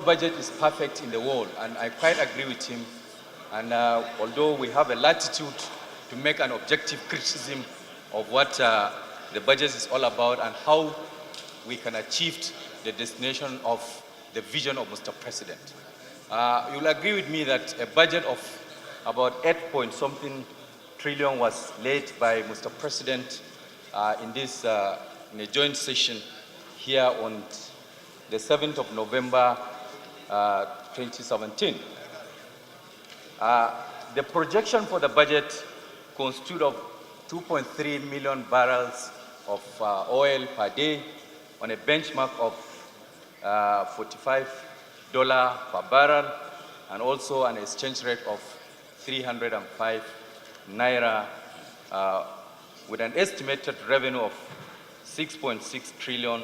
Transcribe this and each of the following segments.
budget is perfect in the world, and I quite agree with him. And although we have a latitude to make an objective criticism of what the budget is all about and how we can achieve the destination of the vision of Mr. President. You will agree with me that a budget of about 8 point something trillion was laid by Mr. President in a joint session here on the 7th of November 2017. The projection for the budget constitutes of 2.3 million barrels of oil per day on a benchmark of $45 per barrel, and also an exchange rate of 305 naira, with an estimated revenue of 6.6 trillion,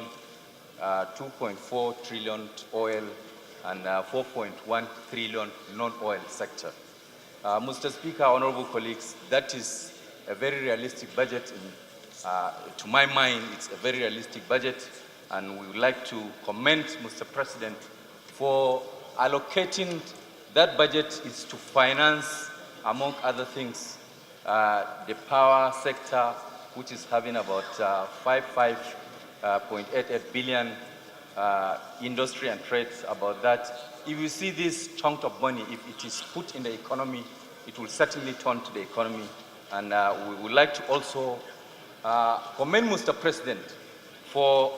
2.4 trillion oil, and 4.1 trillion non-oil sector. Mr. Speaker, honorable colleagues, that is a very realistic budget. To my mind, it's a very realistic budget, and we would like to commend Mr. President for allocating that budget is to finance, among other things, the power sector, which is having about 5.88 billion, industry and trades about that. If you see this chunk of money, if it is put in the economy, it will certainly turn to the economy. And we would like to also commend Mr. President for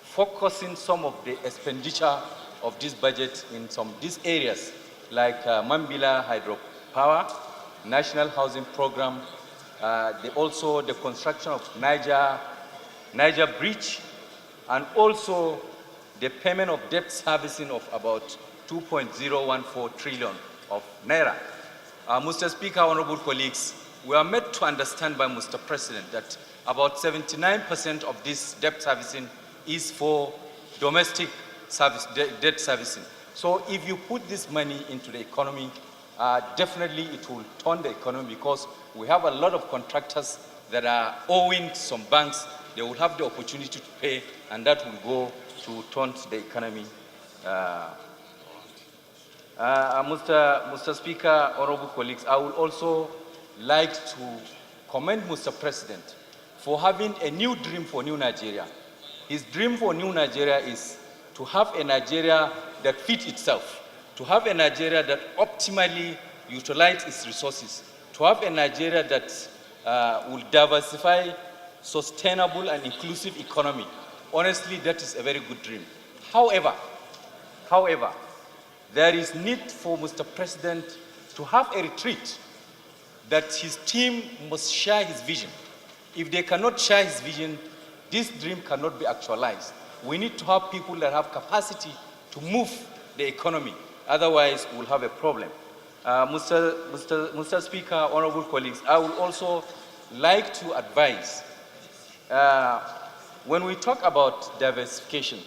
focusing some of the expenditure of this budget in these areas, like Mambila hydropower, National Housing Program, also the construction of Niger Bridge, and also the payment of debt servicing of about 2.014 trillion of naira. Mr. Speaker, honorable colleagues, we are made to understand by Mr. President that about 79% of this debt servicing is for domestic debt servicing. So if you put this money into the economy, definitely it will turn the economy, because we have a lot of contractors that are owing some banks. They will have the opportunity to pay, and that will go to turn the economy. Mr. Speaker, honorable colleagues, I would also like to commend Mr. President for having a new dream for New Nigeria. His dream for New Nigeria is to have a Nigeria that fits itself, to have a Nigeria that optimally utilizes its resources, to have a Nigeria that will diversify sustainable and inclusive economy. Honestly, that is a very good dream. However, there is need for Mr. President to have a retreat, that his team must share his vision. If they cannot share his vision, this dream cannot be actualized. We need to have people that have capacity to move the economy. Otherwise, we'll have a problem. Mr. Speaker, honorable colleagues, I would also like to advise, when we talk about diversification,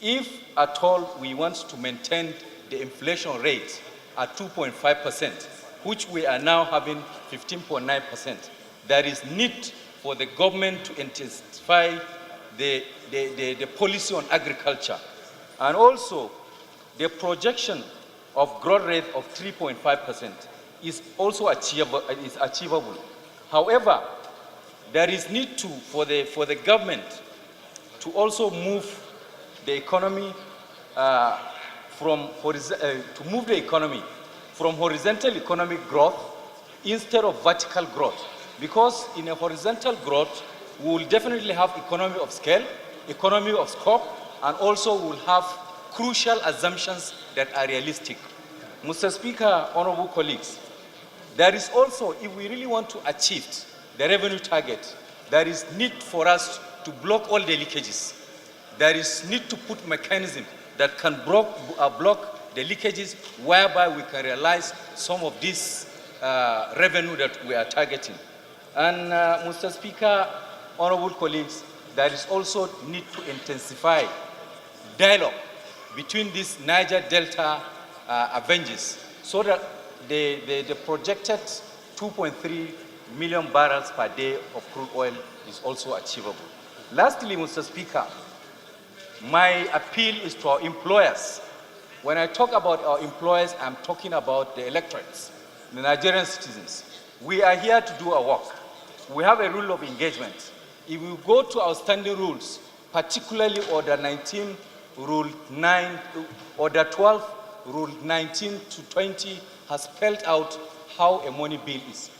if at all we want to maintain the inflation rate at 2.5%, which we are now having 15.9%, there is need for the government to intensify the policy on agriculture. And also, the projection of growth rate of 3.5% is also achievable. However, there is need for the government to also move the economy from horizontal economic growth instead of vertical growth. Because in a horizontal growth, we will definitely have economy of scale, economy of scope, and also we will have crucial assumptions that are realistic. Mr. Speaker, honorable colleagues, there is also, if we really want to achieve the revenue target, there is need for us to block all the leakages. There is need to put mechanism that can block the leakages, whereby we can realize some of this revenue that we are targeting. And Mr. Speaker, honorable colleagues, there is also need to intensify dialogue between these Niger Delta Avengers, so that the projected 2.3 million barrels per day of crude oil is also achievable. Lastly, Mr. Speaker, my appeal is to our employers When I talk about our employers, I'm talking about the electorates, the Nigerian citizens. We are here to do our work. We have a rule of engagement. If we go to our standing rules, particularly Order 19, Rule 9, Order 12, Rule 19 to 20 has spelled out how a money bill is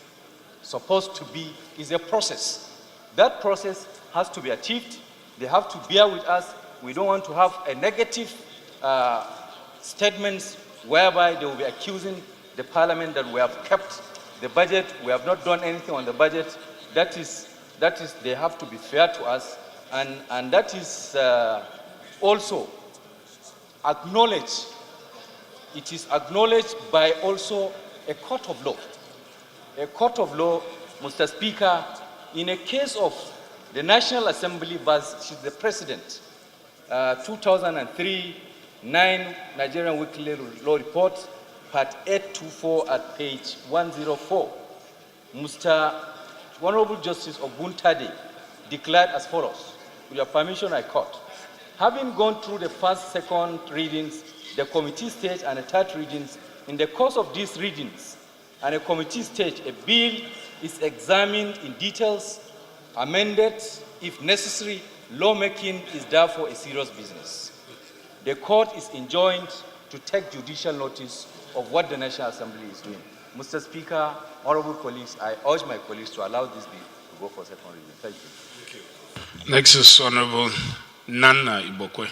supposed to be, is a process. That process has to be achieved. They have to bear with us. We don't want to have a negative statements whereby they will be accusing the parliament that we have kept the budget, we have not done anything on the budget. That is, they have to be fair to us, and that is also acknowledged. It is acknowledged by also a court of law. A court of law, Mr. Speaker, in a case of the National Assembly versus the President, 2003, 9 Nigerian Weekly Law Report, part 824 at page 104, Mr. Honorable Justice Oguntade declared as follows. With your permission, I quote, having gone through the first, second readings, the committee stage and the third readings, in the course of these readings and a committee stage, a bill is examined in details, amended if necessary. Lawmaking is therefore a serious business. The court is enjoined to take judicial notice of what the National Assembly is doing. Mr. Speaker, honorable colleagues, I urge my colleagues to allow this bill to go for second reading. Thank you. Next is Honorable Nana Ibokwe.